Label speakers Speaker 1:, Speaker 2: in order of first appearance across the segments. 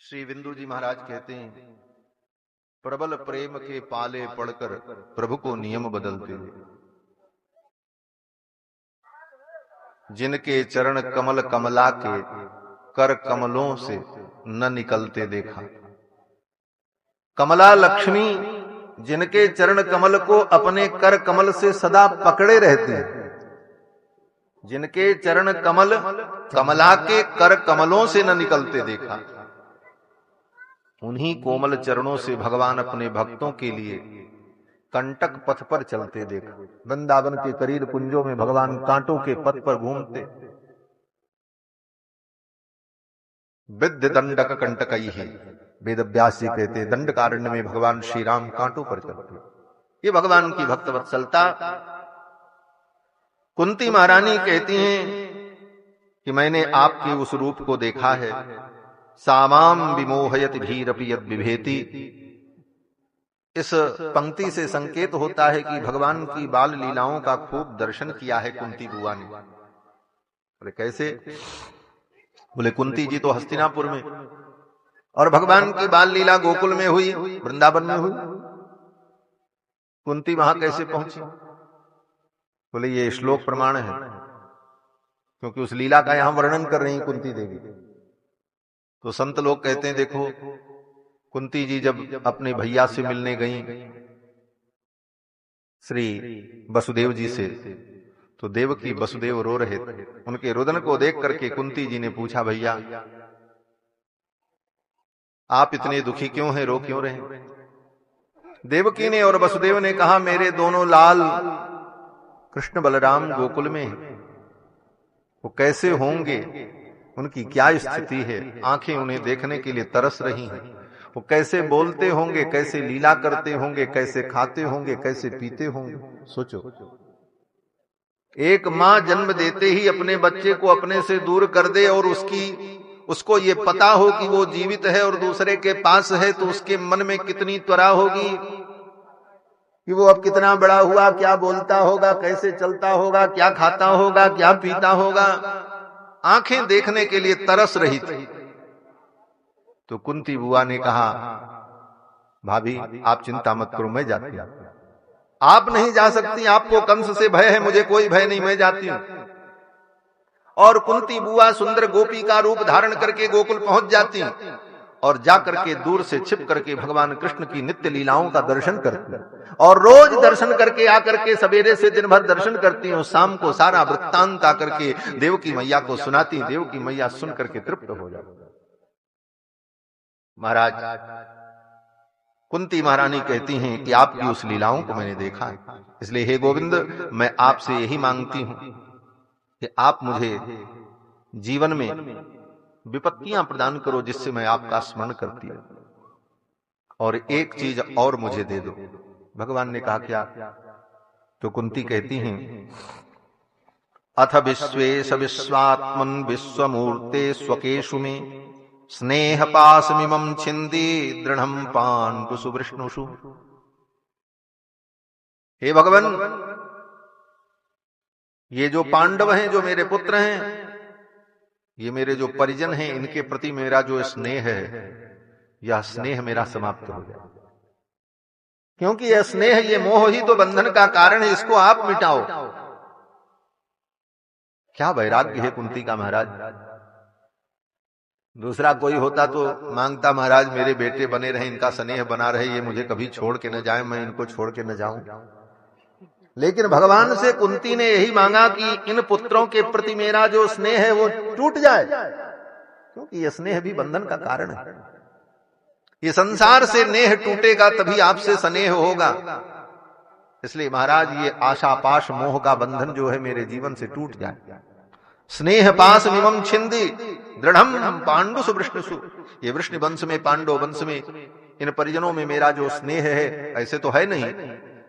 Speaker 1: श्री बिंदु जी महाराज कहते हैं, प्रबल प्रेम के पाले पड़कर प्रभु को नियम बदलते थे। जिनके चरण कमल कमला के कर कमलों से न निकलते देखा। कमला लक्ष्मी जिनके चरण कमल को अपने कर कमल से सदा पकड़े रहते हैं, जिनके चरण कमल कमला के कर कमलों से न निकलते देखा, उन्हीं कोमल चरणों से भगवान अपने भक्तों के लिए कंटक पथ पर चलते देखा। वृंदावन के करीर कुंजों में भगवान कांटों के पथ पर घूमते। विद्य दंडक कंटकई है, वेद व्यास जी कहते, दंडकारण्य में भगवान श्री राम कांटों पर चलते। ये भगवान की भक्त वत्सलता। कुंती महारानी कहती हैं कि मैंने आपके उस रूप को देखा है। सामाम विमोहयति भीरपि यद विभेति। इस पंक्ति से संकेत होता है कि भगवान की बाल लीलाओं का खूब दर्शन किया है कुंती बुआ ने। बोले कैसे? बोले कुंती जी तो हस्तिनापुर में, और भगवान की बाल लीला गोकुल में हुई, वृंदावन में हुई। कुंती वहां कैसे पहुंची? बोले ये श्लोक प्रमाण है, क्योंकि उस लीला का यहां वर्णन कर रही कुंती देवी। तो संत लोग कहते हैं, देखो कुंती जी जब अपने भैया से मिलने गई श्री वसुदेव जी से, तो देवकी वसुदेव रो रहे थे। उनके रुदन को देख करके कुंती जी ने पूछा, भैया आप इतने दुखी क्यों हैं, रो क्यों रहे? देवकी ने और वसुदेव ने कहा, मेरे दोनों लाल कृष्ण बलराम गोकुल में हैं, वो कैसे होंगे, उनकी क्या स्थिति है, आंखें उन्हें देखने के लिए तरस रही हैं। वो कैसे बोलते होंगे, कैसे लीला करते होंगे, कैसे खाते होंगे, कैसे पीते होंगे। सोचो, एक मां जन्म देते ही अपने बच्चे को अपने से दूर कर दे और उसको ये पता हो कि वो जीवित है और दूसरे के पास है, तो उसके मन में कितनी त्वरा होगी कि वो अब कितना बड़ा हुआ, क्या बोलता होगा, कैसे चलता होगा, क्या खाता होगा, क्या पीता होगा। आंखें देखने के लिए तरस रही थी। तो कुंती बुआ ने कहा, भाभी आप चिंता मत करो, मैं जाती हूं। आप नहीं जा सकती, आपको कंस से भय है, मुझे कोई भय नहीं, मैं जाती हूं। और कुंती बुआ सुंदर गोपी का रूप धारण करके गोकुल पहुंच जाती और जाकर के दूर से छिप करके भगवान कृष्ण की नित्य लीलाओं का दर्शन करती, और रोज दर्शन करके आकर के सवेरे से दिन भर दर्शन करती हूँ। शाम को सारा वृत्तांत आकर के देवकी मैया को सुनाती, देवकी मैया सुन करके तृप्त हो जाती। महाराज कुंती महारानी कहती हैं कि आपकी उस लीलाओं को मैंने देखा है, इसलिए हे गोविंद मैं आपसे यही मांगती हूं कि आप मुझे जीवन में विपत्तियां प्रदान करो जिससे मैं आपका स्मरण करती हूं, और एक चीज और मुझे दे दो। भगवान ने कहा क्या? तो कुंती कहती हैं, अथ विश्वेश विश्वात्मन विश्वमूर्ते स्वकेशु में स्नेह पासमिमं छिंदी दृढ़ं पाण्डुषु विष्णुषु। हे भगवान, ये जो पांडव हैं, जो मेरे पुत्र हैं, ये मेरे जो परिजन हैं, इनके प्रति मेरा जो स्नेह है, यह स्नेह मेरा समाप्त हो जाए, क्योंकि यह स्नेह, ये मोह ही तो बंधन का कारण है, इसको आप मिटाओ। क्या वैराग्य है कुंती का महाराज। दूसरा कोई होता तो मांगता, महाराज मेरे बेटे बने रहे, इनका स्नेह बना रहे, ये मुझे कभी छोड़ के न जाए, मैं इनको छोड़ के न जाऊं। लेकिन भगवान से कुंती ने यही मांगा कि इन पुत्रों के प्रति मेरा जो स्नेह है वो टूट जाए, क्योंकि यह स्नेह भी बंधन का कारण है। ये संसार से नेह टूटेगा तभी आपसे स्नेह होगा। इसलिए महाराज ये आशा पाश मोह का बंधन जो है मेरे जीवन से टूट जाए। स्नेह पास मिमं छिंदी दृढ़म पांडुषु वृष्णुषु। ये वृष्णि वंश में, पांडव वंश में, इन परिजनों में मेरा जो स्नेह है, ऐसे तो है नहीं,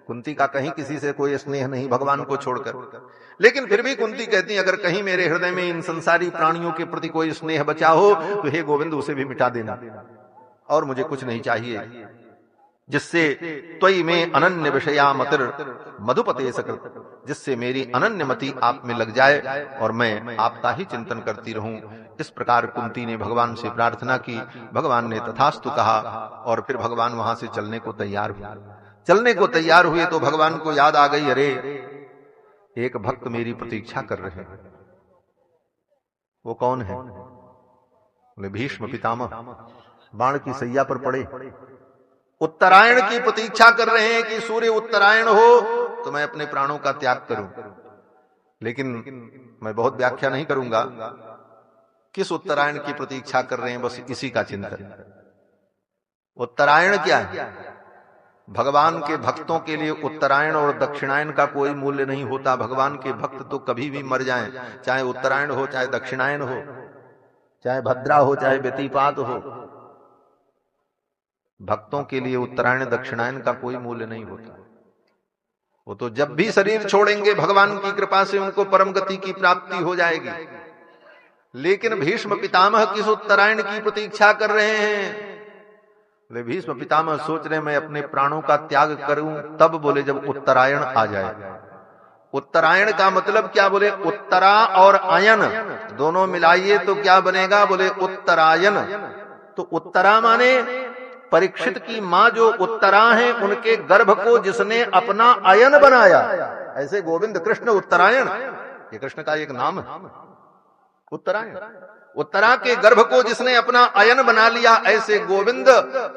Speaker 1: कुंती का कहीं किसी से कोई स्नेह नहीं भगवान को छोड़कर। लेकिन फिर भी कुंती कहती, अगर कहीं मेरे हृदय में इन संसारी प्राणियों के प्रति कोई स्नेह बचा हो तो हे गोविंद उसे भी मिटा देना, और मुझे कुछ नहीं चाहिए। जिससे त्वयि में अनन्य विषया मतिर मधुपते सकृत, जिससे मेरी अनन्य मति आप में लग जाए और मैं आपका ही चिंतन करती रहूं। इस प्रकार कुंती ने भगवान से प्रार्थना की। भगवान ने तथास्तु कहा और फिर भगवान वहां से चलने को तैयार हुए। चलने को तैयार हुए तो भगवान को याद आ गई, अरे एक भक्त मेरी प्रतीक्षा कर रहे हैं। वो कौन है? बोले भीष्म पितामह, बाण की सैया पर पड़े, उत्तरायण की प्रतीक्षा कर रहे हैं कि सूर्य उत्तरायण हो तो मैं अपने प्राणों का त्याग करूं। लेकिन मैं बहुत व्याख्या नहीं करूंगा किस उत्तरायण की प्रतीक्षा कर रहे हैं, बस इसी का चिंतन। उत्तरायण क्या है? भगवान के भक्तों के लिए उत्तरायण और दक्षिणायन का कोई मूल्य नहीं होता। भगवान के भक्त तो कभी भी मर जाएं, चाहे उत्तरायण हो, चाहे दक्षिणायन हो, चाहे भद्रा हो, चाहे व्यतिपात हो, भक्तों के लिए उत्तरायण दक्षिणायन का कोई मूल्य नहीं होता। वो तो जब भी शरीर छोड़ेंगे भगवान की कृपा से उनको परम गति की प्राप्ति हो जाएगी। लेकिन भीष्म पितामह किस उत्तरायण की प्रतीक्षा कर रहे हैं? बोले भीष्म पितामह सोच रहे मैं अपने प्राणों का त्याग करूं तब, बोले जब उत्तरायण आ जाए। उत्तरायण का मतलब क्या? बोले उत्तरा और आयन दोनों मिलाइए तो क्या बनेगा? बोले उत्तरायण। तो उत्तरा माने परीक्षित की मां जो उत्तरा है उनके गर्भ को जिसने अपना अयन बनाया, ऐसे गोविंद कृष्ण उत्तरायण, ये कृष्ण का एक नाम है उत्तरायण। उत्तरा के गर्भ को जिसने अपना अयन बना लिया, ऐसे गोविंद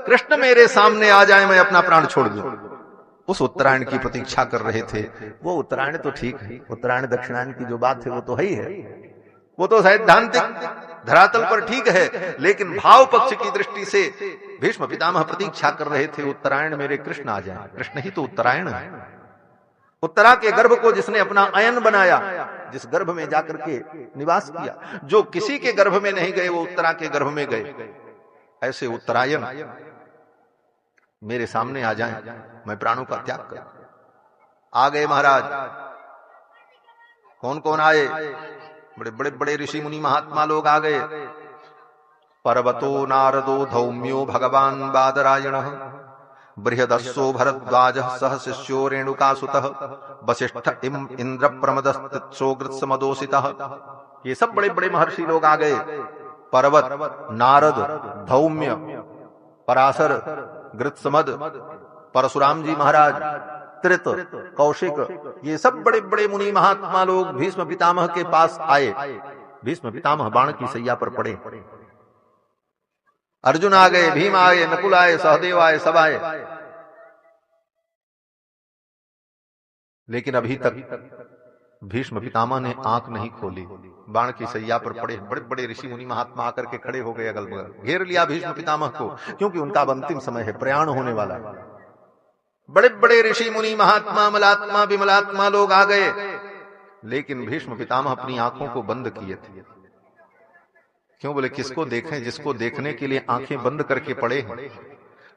Speaker 1: कृष्ण मेरे सामने आ जाए, मैं अपना प्राण छोड़ दूं। उस उत्तरायण की प्रतीक्षा कर रहे थे। वो उत्तरायण तो ठीक है, उत्तरायण दक्षिणायन की जो बात है वो तो है ही है, वो तो सैद्धांतिक धरातल पर ठीक है। लेकिन भाव पक्ष की दृष्टि से भीष्म पितामह प्रतीक्षा कर रहे थे उत्तरायण मेरे कृष्ण आ जाए। कृष्ण ही तो उत्तरायण है। उत्तरा के गर्भ को जिसने अपना अयन बनाया, जिस गर्भ में जाकर के निवास किया, जो किसी के गर्भ में नहीं गए वो उत्तरा के गर्भ में गए, ऐसे उत्तरायण मेरे सामने आ जाएं, मैं प्राणों का त्याग कर। आ गए महाराज। कौन कौन आए? बड़े बड़े बड़े ऋषि मुनि महात्मा लोग आ गए। पर्वतो नारदो धौम्यो भगवान बादरायण, बृहदस्सो भरद्वाज सह शिष्यो रेणुकासुतः, वसिष्ठ इंद्र प्रमदस्तित्सो गृत्समदोषितः। ये सब बड़े बड़े महर्षि लोग आ गए। पर्वत, नारद, धौम्य, पराशर, गृत्समद, परशुराम जी महाराज, त्रित, कौशिक, ये सब बड़े बड़े मुनि महात्मा लोग भीष्म पितामह के पास आए। भीष्म पितामह बाण की सैया पर पड़े। अर्जुन आ गए, भीम आए, नकुल आए, सहदेव आए, सब आए। लेकिन अभी तक भीष्म पितामह ने आंख नहीं खोली। बाण की सैया पर पड़े बड़े बड़े ऋषि मुनि महात्मा आकर के खड़े हो गए, अगल बगल घेर लिया भीष्म पितामह को, क्योंकि उनका अंतिम समय है, प्रयाण होने वाला है। बड़े बड़े ऋषि मुनि महात्मा मलात्मा विमलात्मा लोग आ गए। लेकिन भीष्म पितामह अपनी आंखों को बंद किए थे। क्यों? बोले किसको देखें? जिसको देखने के लिए आंखें बंद करके पड़े हैं।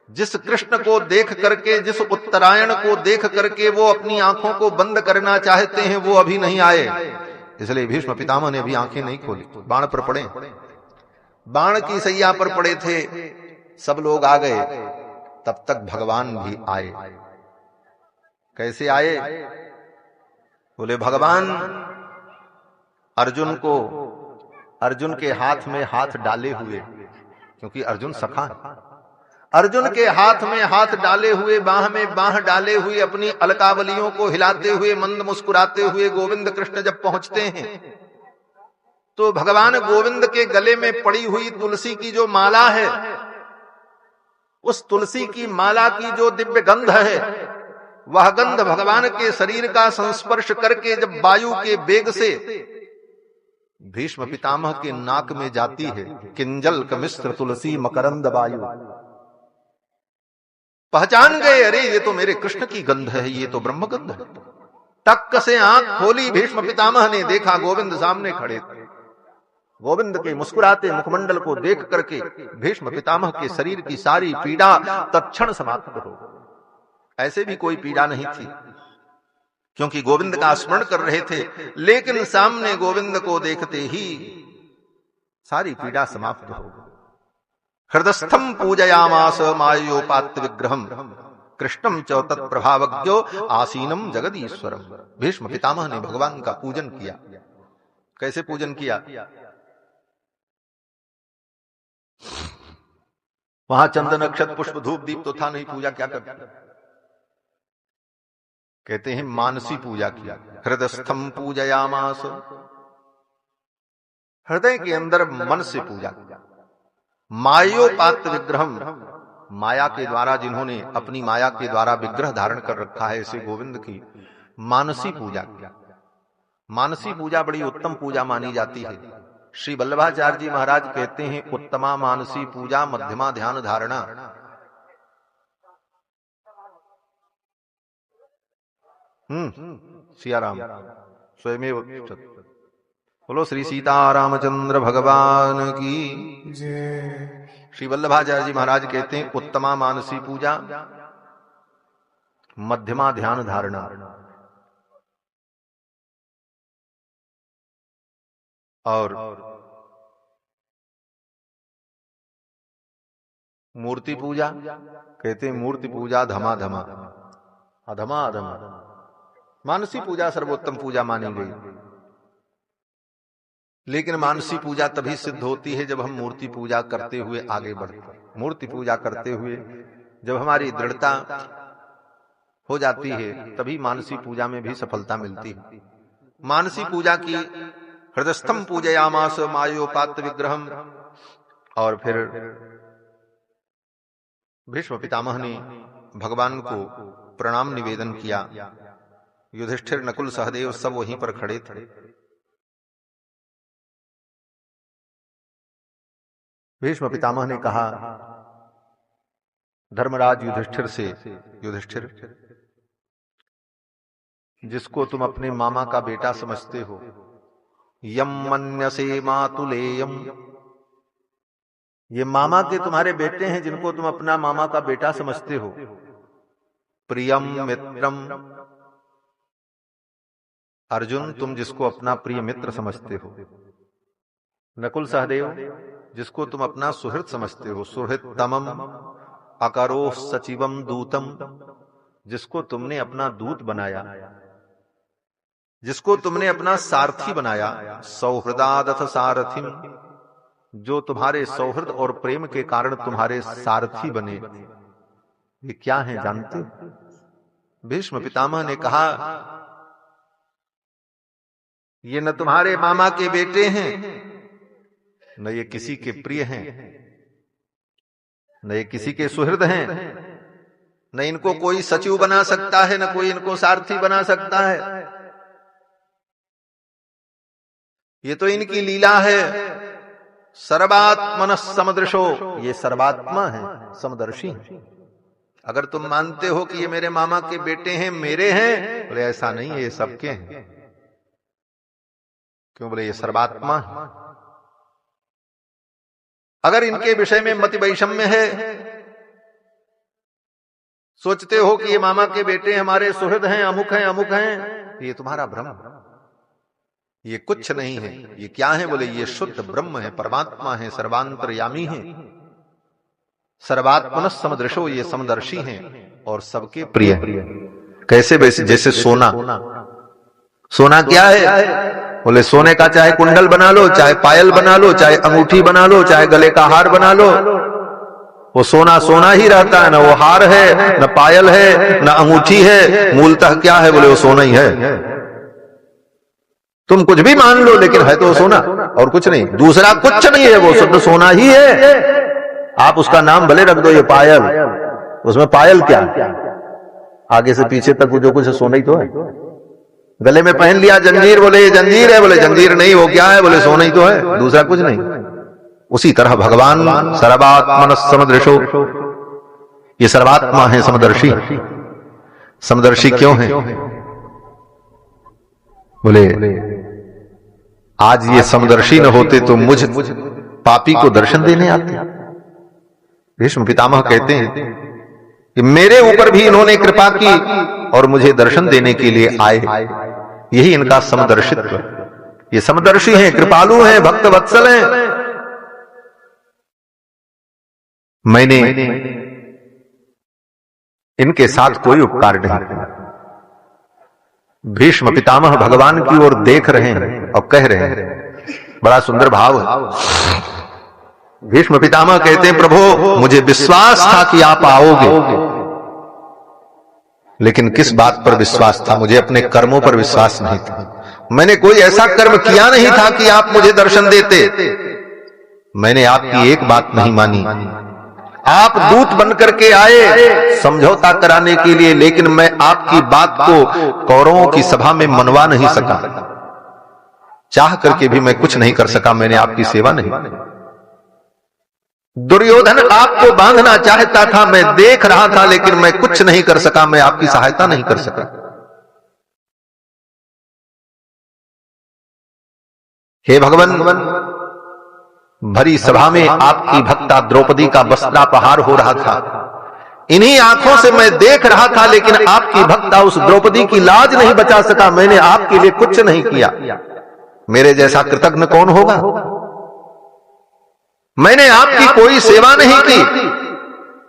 Speaker 1: जिस कृष्ण को देख करके, जिस उत्तरायण को देख करके वो अपनी आंखों को बंद करना चाहते हैं, वो अभी नहीं आए। इसलिए भीष्म पितामह ने अभी आंखें नहीं खोली, बाण पर पड़े। बाण की सैया पर पड़े थे। सब लोग आ गए। तब तक भगवान भी आए। कैसे आए? बोले भगवान अर्जुन के हाथ में हाथ डाले हुए, क्योंकि अर्जुन सखा है, अर्जुन के हाथ में हाथ डाले हुए, बाह में बाह डाले हुए, अपनी अलकावलियों को हिलाते हुए, मंद मुस्कुराते हुए गोविंद कृष्ण जब पहुंचते हैं तो भगवान गोविंद के गले में पड़ी हुई तुलसी की जो माला है, उस तुलसी की माला की जो दिव्य गंध है, वह गंध भगवान के शरीर का संस्पर्श करके जब वायु के वेग से भीष्म पितामह के नाक में जाती है, किंजल कमिश्र तुलसी मकरंद वायु, पहचान गए, अरे ये तो मेरे कृष्ण की गंध है, ये तो ब्रह्म गंध है। टक से आंख खोली भीष्म पितामह ने, देखा गोविंद सामने खड़े थे। गोविंद के मुस्कुराते मुखमंडल को देख करके भीष्म पितामह के शरीर की सारी पीड़ा तत्क्षण समाप्त हो। ऐसे भी कोई पीड़ा नहीं थी, क्योंकि गोविंद का स्मरण कर रहे थे। लेकिन सामने गोविंद को देखते ही सारी पीड़ा समाप्त हो। हृदस्थम पूजयामास मायोपात विग्रहम, कृष्णम च तत्प्रभावज्ञो आसीनम जगदीश्वरम। भीष्म पितामह ने भगवान का पूजन किया। कैसे पूजन किया? वहां चंदन अक्षत पुष्प धूप दीप तो था नहीं, पूजा क्या करते? कहते हैं मानसी पूजा किया। हृदयस्थम पूजयामास, हृदय के अंदर मन से पूजा किया। मायोपात विग्रहम, माया के द्वारा जिन्होंने अपनी माया के द्वारा विग्रह धारण कर रखा है, ऐसे गोविंद की मानसी पूजा किया। मानसी पूजा बड़ी उत्तम पूजा मानी जाती है। श्री वल्लभाचार्य जी महाराज कहते हैं उत्तमा मानसी पूजा मध्यमा ध्यान धारणा। सियाराम स्वयमेव। बोलो श्री सीतारामचंद्र भगवान की जय। श्री वल्लभाचार्य जी महाराज कहते हैं उत्तमा मानसी पूजा मध्यमा ध्यान धारणा। और मूर्ति पूजा कहते हैं मूर्ति पूजा धमाधमा, अधमा अधमा। मानसी पूजा सर्वोत्तम पूजा मानी गई। लेकिन मानसी पूजा तभी सिद्ध होती है जब हम मूर्ति पूजा करते हुए आगे बढ़ते हैं। मूर्ति पूजा करते हुए जब हमारी दृढ़ता हो जाती है तभी मानसी पूजा में भी सफलता मिलती है। मानसी पूजा की हृदयस्थम पूजयामास मायोपात विग्रहम। और फिर भीष्म पितामह ने भगवान को प्रणाम निवेदन किया। युधिष्ठिर नकुल सहदेव सब वहीं पर खड़े थे। भीष्म पितामह ने कहा धर्मराज युधिष्ठिर से, युधिष्ठिर जिसको तुम अपने मामा का बेटा समझते हो, यम मन्यसे मातुलेयम, ये मामा के तुम्हारे बेटे हैं जिनको तुम अपना मामा का बेटा समझते हो। प्रियम मित्रम, अर्जुन तुम जिसको अपना प्रिय मित्र समझते हो। नकुल सहदेव जिसको तुम अपना सुहृद समझते हो। सुहृदतमम अकरो सचिवम दूतम, जिसको तुमने अपना दूत बनाया, जिसको तुमने अपना सारथी बनाया। सौहृदादथ सारथिम, जो तुम्हारे सौहृद और प्रेम के कारण तुम्हारे सारथी बने। ये क्या है जानते? भीष्म पितामह ने कहा ये न तुम्हारे मामा के बेटे हैं, न ये किसी के प्रिय हैं, न ये किसी के सुहृद हैं, न इनको कोई सचिव बना सकता है, न कोई इनको सारथी बना सकता है। ये तो इनकी लीला है। सर्वात्मन समदृशो, ये सर्वात्मा है, समदर्शी है। अगर तुम मानते हो कि ये मेरे मामा के बेटे हैं, मेरे हैं, बोले ऐसा नहीं है, ये सबके हैं। क्यों? बोले ये सर्वात्मा है। अगर इनके विषय में मति वैषम्य है, सोचते हो कि ये मामा के बेटे हमारे सुहृद हैं, अमुक हैं, ये तुम्हारा भ्रम। ये कुछ नहीं है। ये क्या है? बोले ये शुद्ध ब्रह्म है, परमात्मा है, सर्वांतर्यामी है। सर्वात्मन समदृशो, ये समदर्शी हैं और सबके प्रिय। कैसे? वैसे जैसे सोना। सोना क्या है? बोले सोने का चाहे कुंडल बना लो, चाहे पायल बना लो, चाहे अंगूठी बना लो, चाहे गले का हार बना लो, वो सोना सोना ही रहता है। ना वो हार है, न पायल है, न अंगूठी है। मूलतः क्या है? बोले वो सोना ही है। तुम कुछ भी मान लो, लेकिन है तो सोना और कुछ नहीं। दूसरा कुछ नहीं है, वो शुद्ध सोना ही है। आप उसका नाम भले रख दो ये पायल, उसमें पायल क्या? आगे से पीछे तक जो कुछ है सोना ही तो है। गले में पहन लिया जंजीर, बोले ये जंजीर है, बोले जंजीर नहीं, वो क्या है? बोले सोना ही तो है, दूसरा कुछ नहीं। उसी तरह भगवान सर्वात्मन समदृशो, ये सर्वात्मा है, समदर्शी। समदर्शी क्यों है? बोले आज ये समदर्शी न होते तो मुझ पापी को दर्शन देने आते। भीष्म पितामह कहते हैं कि मेरे ऊपर भी इन्होंने कृपा की और मुझे दर्शन देने के लिए आए। यही इनका समदर्शित्व। ये समदर्शी हैं, कृपालु हैं, भक्त वत्सल हैं। मैंने इनके साथ कोई उपकार नहीं। भीष्म पितामह भगवान की ओर देख रहे हैं और कह रहे हैं, बड़ा सुंदर भाव है। भीष्म पितामह कहते हैं, प्रभु मुझे विश्वास था कि आप आओगे, लेकिन किस बात पर विश्वास था? मुझे अपने कर्मों पर विश्वास नहीं था। मैंने कोई ऐसा कर्म किया नहीं था कि आप मुझे दर्शन देते। मैंने आपकी एक बात नहीं मानी। आप दूत बनकर के आए समझौता कराने के लिए, लेकिन मैं आपकी बात को कौरवों की सभा में मनवा नहीं सका। चाह करके भी मैं कुछ नहीं कर सका। मैंने आपकी सेवा नहीं। दुर्योधन आपको बांधना चाहता था, मैं देख रहा था, लेकिन मैं कुछ नहीं कर सका। मैं आपकी सहायता नहीं कर सका। हे भगवान, भरी सभा में आपकी भक्ता द्रौपदी का वस्त्रापहार हो रहा था। इन्हीं आंखों से मैं देख रहा था, लेकिन आपकी भक्ता उस द्रौपदी की लाज नहीं बचा सका। मैंने आपके लिए कुछ नहीं किया। मेरे जैसा कृतज्ञ कौन होगा? मैंने आपकी कोई सेवा नहीं की,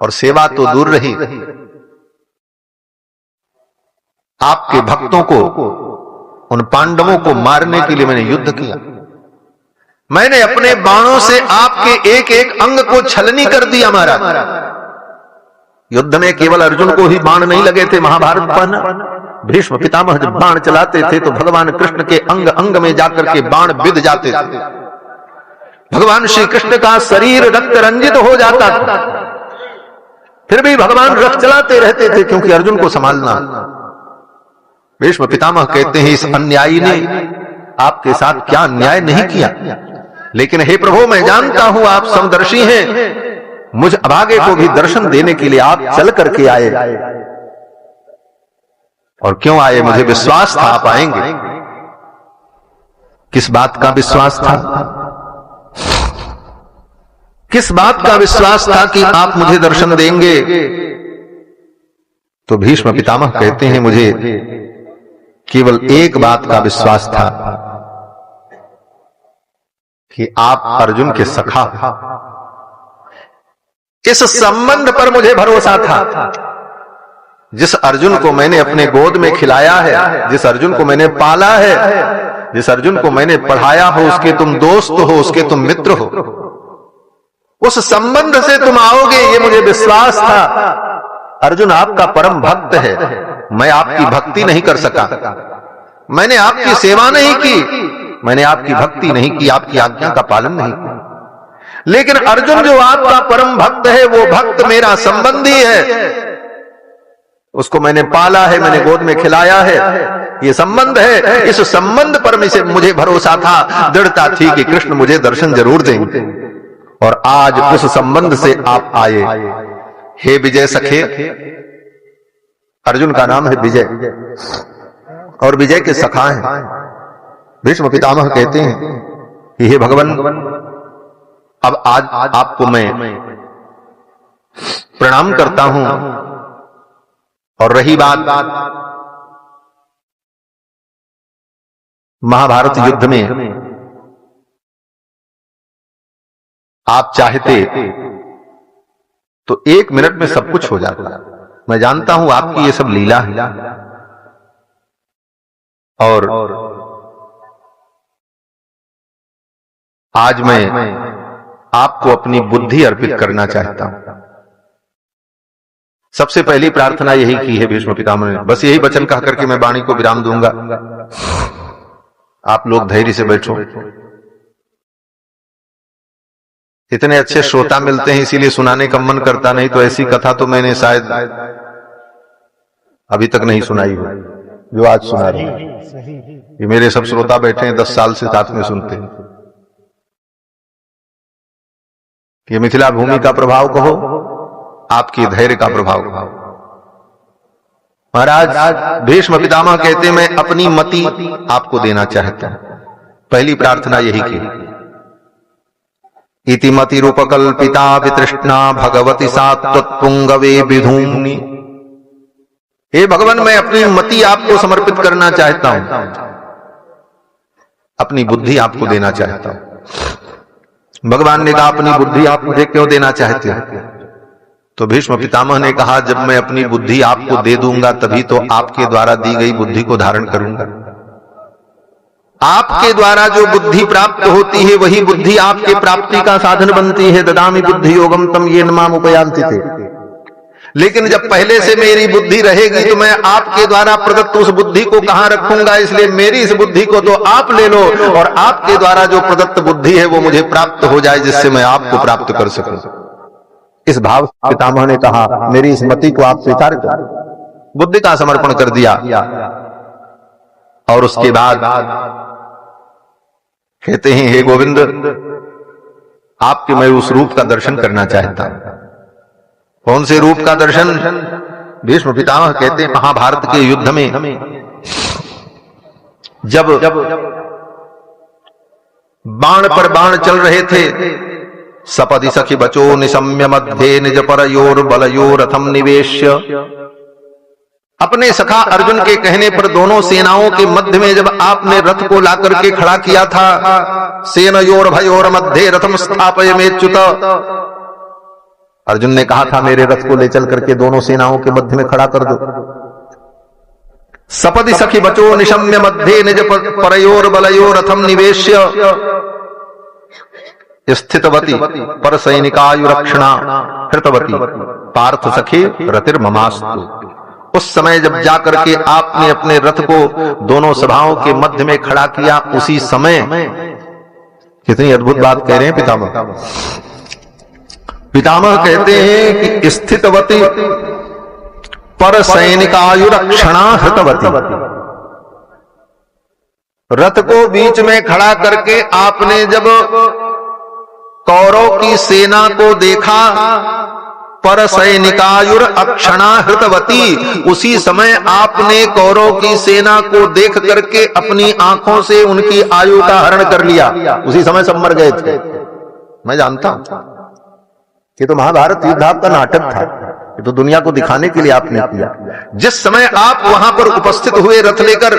Speaker 1: और सेवा तो दूर रही, आपके भक्तों को, उन पांडवों को मारने के लिए मैंने युद्ध किया। मैंने अपने बाणों से आपके एक एक अंग को छलनी कर दिया, मारा। युद्ध में केवल अर्जुन को ही बाण नहीं लगे थे। महाभारत पढ़ना, भीष्म पितामह जब बाण चलाते थे तो भगवान कृष्ण के अंग अंग में जाकर के बाण बिध जाते थे। भगवान श्री कृष्ण का शरीर रक्त रंजित हो जाता था, फिर भी भगवान रथ चलाते रहते थे, क्योंकि अर्जुन को संभालना। भीष्म पितामह कहते हैं, इस अन्यायी ने आपके साथ क्या अन्याय नहीं किया, लेकिन हे प्रभु मैं जानता हूं आप समदर्शी हैं। मुझ अभागे को भी दर्शन देने के लिए आप चल करके आए। और क्यों आए? मुझे विश्वास था आप आएंगे। किस बात का विश्वास था? किस बात का विश्वास था कि आप मुझे दर्शन देंगे? तो भीष्म पितामह कहते हैं, मुझे केवल एक बात का विश्वास था कि आप अर्जुन के सखा। इस संबंध पर मुझे भरोसा था। जिस अर्जुन को मैंने अपने गोद में खिलाया है, जिस अर्जुन को मैंने पाला है, जिस अर्जुन को मैंने पढ़ाया हो, उसके तुम दोस्त हो, उसके तुम मित्र हो, उस संबंध से तुम आओगे, ये मुझे विश्वास था। अर्जुन आपका परम भक्त है। मैं आपकी भक्ति नहीं कर सका, मैंने आपकी सेवा नहीं की, मैंने आपकी भक्ति नहीं की, आपकी आज्ञा का पालन नहीं किया। लेकिन अर्जुन जो आपका परम भक्त है, वो भक्त मेरा संबंधी है। उसको मैंने पाला है, मैंने गोद में खिलाया है, ये संबंध है। इस संबंध पर मुझे भरोसा था, दृढ़ता थी कि कृष्ण मुझे दर्शन जरूर देंगे। और आज उस संबंध से आप आए। हे विजय सखे, अर्जुन का नाम है विजय, और विजय के सखा हैं। भीष्म पितामह कहते हैं कि हे भगवान, अब आज आपको मैं प्रणाम करता हूं। और रही बात महाभारत युद्ध में, आप चाहते तो 1 मिनट में सब कुछ हो जाता। मैं जानता हूं आपकी ये सब लीला है, और आज मैं आपको अपनी बुद्धि अर्पित करना चाहता हूं। सबसे पहली प्रार्थना यही की है भीष्म पितामह ने। बस यही वचन कह करके मैं वाणी को विराम दूंगा। आप लोग धैर्य से बैठो। इतने अच्छे श्रोता मिलते हैं, इसीलिए सुनाने का मन करता, नहीं तो ऐसी कथा तो मैंने शायद अभी तक नहीं सुनाई हो जो आज सुना रही है। ये मेरे सब श्रोता बैठे हैं, 10 साल से साथ में सुनते हैं। ये मिथिला भूमि का प्रभाव कहो, आपके धैर्य का प्रभाव कहो। महाराज भीष्म पितामह कहते, मैं अपनी मति आपको देना चाहता हूं। पहली प्रार्थना यही की, इति मति रूपकल्पिता वितृष्णा भगवती सात्वत्पुंगवे विधूम्नि। हे भगवान, मैं अपनी मति आपको समर्पित करना चाहता हूं, अपनी बुद्धि आपको देना चाहता हूं। भगवान ने कहा, अपनी बुद्धि आप मुझे क्यों देना चाहते हैं? तो भीष्म पितामह ने कहा, जब मैं अपनी बुद्धि आपको दे दूंगा तभी तो आपके द्वारा दी गई बुद्धि को धारण करूंगा। आपके द्वारा जो बुद्धि प्राप्त होती है वही बुद्धि आपके प्राप्ति का साधन बनती है। ददामि बुद्धि योगम तम येन माम उपयान्ति ते। लेकिन जब पहले से मेरी बुद्धि रहेगी तो मैं आपके द्वारा प्रदत्त उस बुद्धि को कहां रखूंगा, इसलिए मेरी इस बुद्धि को तो आप ले लो और आपके द्वारा जो प्रदत्त बुद्धि है वो मुझे प्राप्त हो जाए, जिससे मैं आपको प्राप्त कर सकूं। इस भाव पितामह ने कहा, मेरी इस मति को आप स्वीकार कर, बुद्धि का समर्पण कर दिया। और उसके बाद कहते हैं, हे गोविंद, आपके मैं उस रूप का दर्शन करना चाहता हूं। कौन से रूप का दर्शन? भीष्म पितामह कहते हैं, महाभारत के युद्ध में जब बाण पर बाण चल रहे थे, सपदि सखी बचो निशम्य मध्ये निज परयोर बलयोर रथम निवेश्य। अपने सखा अर्जुन के कहने पर दोनों सेनाओं के मध्य में जब आपने रथ को लाकर के खड़ा किया था, सेनयोर भयोर मध्ये रथम स्थापयमेच्युत, अर्जुन ने कहा था मेरे रथ को ले चल करके दोनों सेनाओं के मध्य में खड़ा कर दो। सपदि सखी बचो निशम्य मध्ये निज परयोर बलयोर रथम निवेश्य स्थितवती पर सैनिकायुरक्षणा हृतवती पार्थ सखी रतिर्ममास्तु। उस समय जब जाकर के आपने अपने रथ को दोनों सभाओं के मध्य में खड़ा किया, उसी समय, कितनी अद्भुत बात कह रहे हैं पितामह। पितामह कहते हैं कि स्थितवती पर सैनिकायुरक्षणा हृतवती। रथ को बीच में खड़ा करके आपने जब कौरव की सेना को देखा, पर सैनिकायुर अक्षणा हृतवती, उसी समय आपने कौरव की सेना को देख करके अपनी आंखों से उनकी आयु का हरण कर लिया। उसी समय सब मर गए थे। मैं जानता हूं कि तो महाभारत युद्ध आपका नाटक था, ये तो दुनिया को दिखाने के लिए आपने किया। जिस समय आप वहां पर उपस्थित हुए रथ लेकर,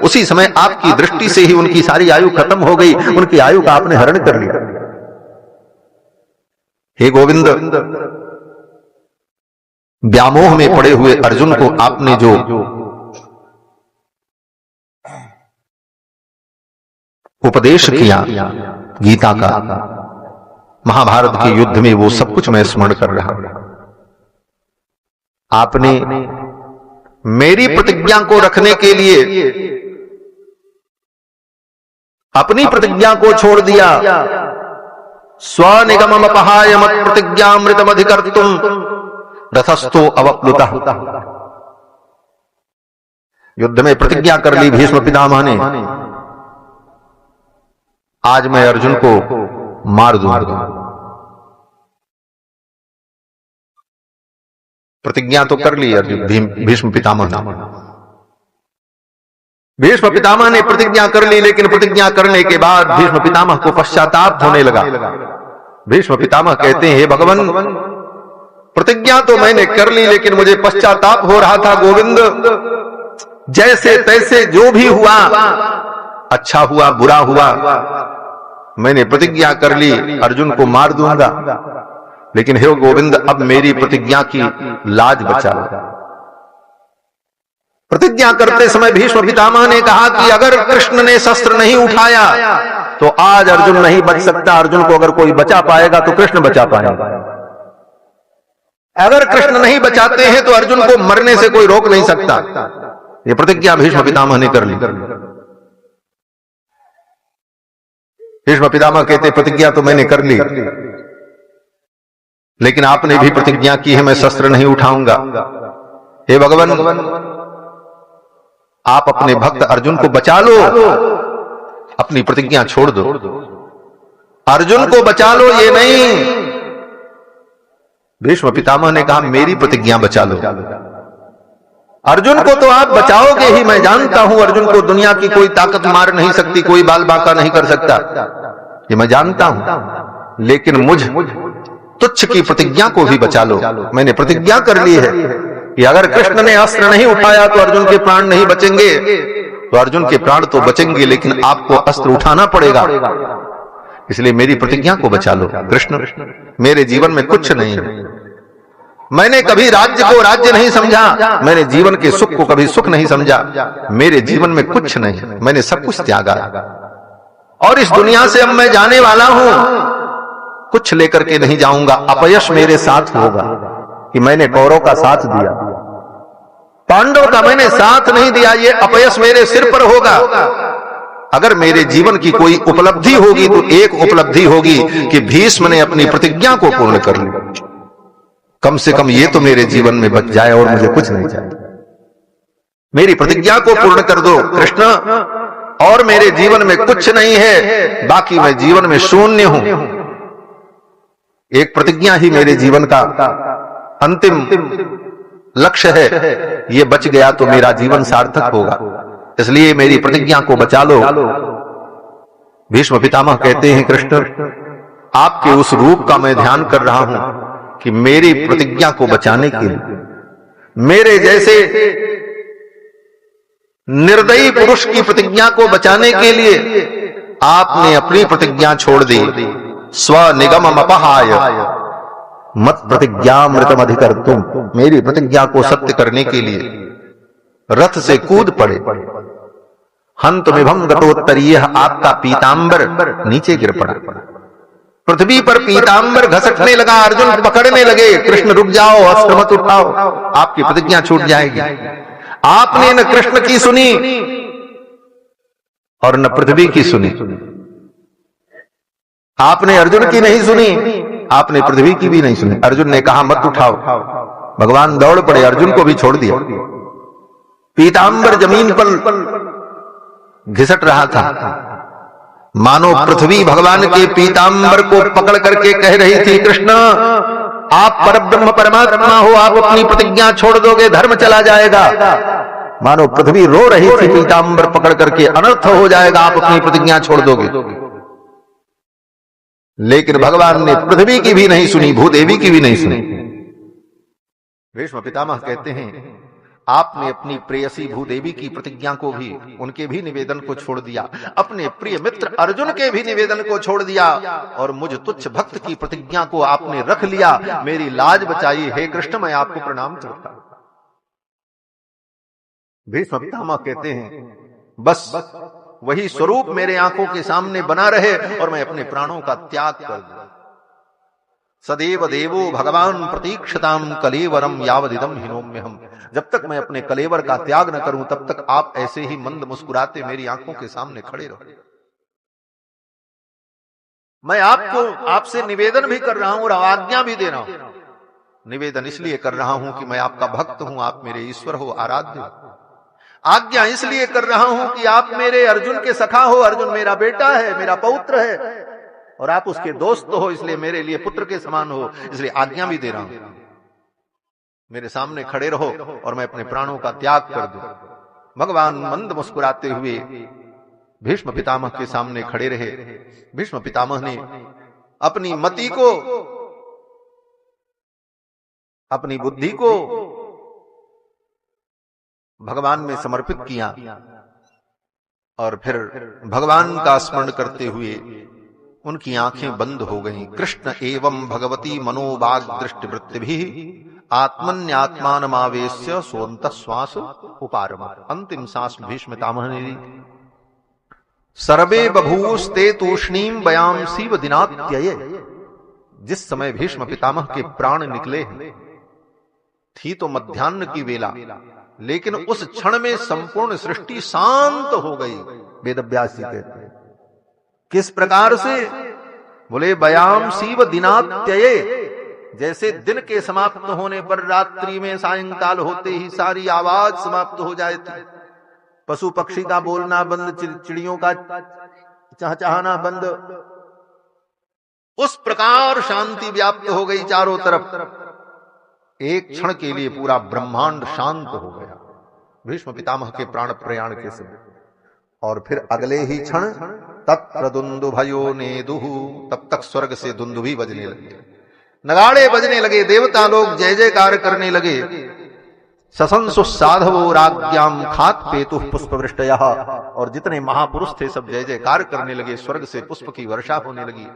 Speaker 1: उसी समय आपकी दृष्टि से ही उनकी सारी आयु खत्म हो गई, उनकी आयु का आपने हरण कर लिया। हे गोविंद, व्यामोह में पड़े हुए अर्जुन को आपने जो उपदेश किया गीता का, महाभारत के युद्ध में, वो सब कुछ मैं स्मरण कर रहा हूं। आपने मेरी प्रतिज्ञा को रखने के लिए अपनी प्रतिज्ञा को छोड़ दिया। स्वनिगमम अपहाय मत प्रतिज्ञामृतमधिकर्तुम रथस्थो अवप्लुतः। युद्ध में प्रतिज्ञा कर ली भीष्म पितामह ने, आज मैं अर्जुन को मार दूंगा। प्रतिज्ञा तो कर ली अर्जुन, भीष्म पितामह ने। भीष्म पितामह ने प्रतिज्ञा कर ली, लेकिन प्रतिज्ञा करने के बाद भीष्म पितामह को पश्चाताप होने लगा। भीष्म पितामह कहते हैं, हे भगवान, प्रतिज्ञा तो मैंने कर ली, लेकिन मुझे पश्चाताप हो रहा था। गोविंद, जैसे तैसे जो भी हुआ, अच्छा हुआ बुरा हुआ, मैंने प्रतिज्ञा कर ली अर्जुन को मार दूंगा, लेकिन हे गोविंद, अब मेरी प्रतिज्ञा की लाज बचा लो। प्रतिज्ञा करते समय भीष्म पितामह ने कहा कि अगर कृष्ण ने शस्त्र नहीं उठाया तो आज अर्जुन नहीं बच सकता। अर्जुन को अगर कोई बचा पाएगा तो कृष्ण बचा पाएगा। अगर कृष्ण नहीं बचाते हैं तो अर्जुन को मरने से कोई रोक नहीं सकता। ये प्रतिज्ञा भीष्म पितामह ने कर ली। भीष्म पितामह कहते, प्रतिज्ञा तो मैंने कर ली, लेकिन आपने भी प्रतिज्ञा की है मैं शस्त्र नहीं उठाऊंगा। हे भगवान, आप अपने भक्त अर्जुन को बचा लो, अपनी प्रतिज्ञा छोड़ दो। अर्जुन को बचा लो ये नहीं। भीष्म पितामह ने कहा, मेरी प्रतिज्ञा बचा लो। अर्जुन को तो आप बचाओगे ही, मैं जानता हूं अर्जुन को दुनिया की कोई ताकत मार नहीं सकती, कोई बाल बांका नहीं कर सकता, ये मैं जानता हूं, लेकिन मुझ तुच्छ की प्रतिज्ञा को भी बचा लो। मैंने प्रतिज्ञा कर ली है कि अगर कृष्ण ने अस्त्र नहीं उठाया तो अर्जुन के प्राण नहीं बचेंगे। तो अर्जुन के प्राण तो बचेंगे, लेकिन आपको अस्त्र उठाना पड़ेगा, इसलिए मेरी प्रतिज्ञा को बचा लो। कृष्ण, मेरे जीवन में कुछ नहीं है, मैंने कभी राज्य को राज्य नहीं समझा, मैंने जीवन के सुख को कभी सुख नहीं समझा। मेरे जीवन में कुछ नहीं, मैंने सब कुछ त्यागा और इस दुनिया से अब मैं जाने वाला हूं, कुछ लेकर के नहीं जाऊंगा। अपयश मेरे साथ होगा कि मैंने कौरव का साथ दिया, पांडव का मैंने साथ नहीं दिया, ये अपयश मेरे सिर पर होगा। अगर मेरे जीवन की कोई उपलब्धि होगी तो एक उपलब्धि होगी कि भीष्म ने अपनी प्रतिज्ञा को पूर्ण कर लिया। कम से कम ये तो मेरे जीवन में बच जाए और मुझे कुछ नहीं चाहिए। मेरी प्रतिज्ञा को पूर्ण कर दो कृष्ण, और मेरे जीवन में कुछ नहीं है, बाकी मैं जीवन में शून्य हूं। एक प्रतिज्ञा ही मेरे जीवन का अंतिम लक्ष्य है, ये बच गया तो मेरा जीवन सार्थक होगा, इसलिए मेरी प्रतिज्ञा को बचा लो। भीष्म पितामह कहते हैं कृष्ण, आपके उस रूप का मैं ध्यान कर रहा हूं कि मेरी प्रतिज्ञा को बचाने के लिए, मेरे जैसे निर्दयी पुरुष की प्रतिज्ञा को बचाने के लिए आपने अपनी प्रतिज्ञा छोड़ दी। स्वनिगम अपहाय मत प्रतिज्ञामृतम अधिकर्तुम, मेरी प्रतिज्ञा को सत्य करने के लिए रथ से कूद पड़े। हंतुमिभं गतोत्तरीय, आपका पीतांबर नीचे गिर पड़ा। पृथ्वी पर पीतांबर घसटने लगा, अर्जुन पकड़ने लगे, कृष्ण रुक जाओ, अस्त्र मत उठाओ, आपकी प्रतिज्ञा छूट जाएगी। आपने न कृष्ण की सुनी और न पृथ्वी की सुनी, आपने अर्जुन की नहीं सुनी, आपने पृथ्वी की भी नहीं सुनी। अर्जुन ने कहा मत उठाओ, भगवान दौड़ पड़े, अर्जुन को भी छोड़ दिया। पीतांबर जमीन पर घिसट रहा था, मानो पृथ्वी भगवान के पीतांबर को पकड़ करके कह रही थी, कृष्ण आप परब्रह्म परमात्मा हो, आप अपनी प्रतिज्ञा छोड़ दोगे, धर्म चला जाएगा। मानो पृथ्वी रो रही थी पीतांबर पकड़ करके, अनर्थ हो जाएगा आप अपनी प्रतिज्ञा छोड़ दोगे। लेकिन भगवान ने पृथ्वी की भी नहीं सुनी, भूदेवी की भी नहीं सुनी। भीष्म पितामह कहते हैं, आपने अपनी प्रेयसी भूदेवी की प्रतिज्ञा को भी, उनके भी निवेदन को छोड़ दिया, अपने प्रिय मित्र अर्जुन के भी निवेदन को छोड़ दिया, और मुझ तुच्छ भक्त की प्रतिज्ञा को आपने रख लिया। मेरी लाज बचाई, हे कृष्ण मैं आपको प्रणाम करता हूं। भीष्म पितामह कहते हैं, बस वही स्वरूप मेरे आंखों के सामने बना रहे और मैं अपने प्राणों का त्याग कर दूं। सदैव देवो भगवान प्रतीक्षताम कलेवरम यावदिदम हिनोम्यहम, जब तक मैं अपने कलेवर का त्याग न करूं तब तक आप ऐसे ही मंद मुस्कुराते मेरी आंखों के सामने खड़े रहो। मैं आपसे निवेदन भी कर रहा हूं और आज्ञा भी दे रहा हूं। निवेदन इसलिए कर रहा हूं कि मैं आपका भक्त हूं, आप मेरे ईश्वर हो, आराध्य हो। आज्ञा इसलिए कर रहा हूं कि आप मेरे अर्जुन के सखा हो, अर्जुन मेरा बेटा है, मेरा पौत्र है, और आप उसके दोस्त हो, इसलिए मेरे लिए पुत्र के समान हो, इसलिए आज्ञा भी दे रहा हूं। मेरे सामने खड़े रहो और मैं अपने प्राणों का त्याग कर दूं। भगवान मंद मुस्कुराते हुए भीष्म पितामह के सामने खड़े रहे। भीष्म पितामह ने अपनी मति को, अपनी बुद्धि को भगवान में समर्पित किया और फिर भगवान का स्मरण करते हुए उनकी आंखें बंद हो गईं। कृष्ण एवं भगवती मनोवाग दृष्टि वृत्तिभिः आत्मन्यात्मानमावेश्य सोऽन्तः श्वास उपारम। अंतिम सांस भीष्म पितामह ने ली। सर्वे बभूस्ते तूष्णीम बयांसीव दिनात्यये। जिस समय भीष्म पितामह के प्राण निकले थी तो मध्याह्न की वेला, लेकिन उस क्षण में संपूर्ण सृष्टि शांत हो गई। वेदव्यास जी कहते हैं किस प्रकार से? बोले बयांसीव दिनात्यये, जैसे दिन के समाप्त होने पर रात्रि में सायंकाल होते ही सारी आवाज समाप्त हो जाए थी, पशु पक्षी का बोलना बंद, चिड़ियों का चहचहाना बंद, उस प्रकार शांति व्याप्त हो गई चारों तरफ। एक क्षण के लिए पूरा ब्रह्मांड शांत हो गया भीष्म पितामह के प्राण प्रयाण के समय। और फिर अगले ही क्षण तत्र दुंदुभयो नेदुहु, तब तक स्वर्ग से दुंदुभी बजने लगे, नगाड़े बजने लगे, देवता लोग जय जयकार करने लगे। ससंसु साधवो राज्ञाम खात पेतु पुष्पवृष्टयः, और जितने महापुरुष थे सब जय जयकार करने लगे, स्वर्ग से पुष्प की वर्षा होने लगी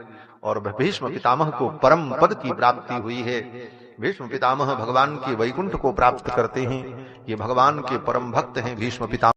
Speaker 1: और भीष्म पितामह को परम पद की प्राप्ति हुई है। भीष्म पितामह भगवान के वैकुंठ को प्राप्त करते हैं। ये भगवान के परम भक्त हैं भीष्म पितामह।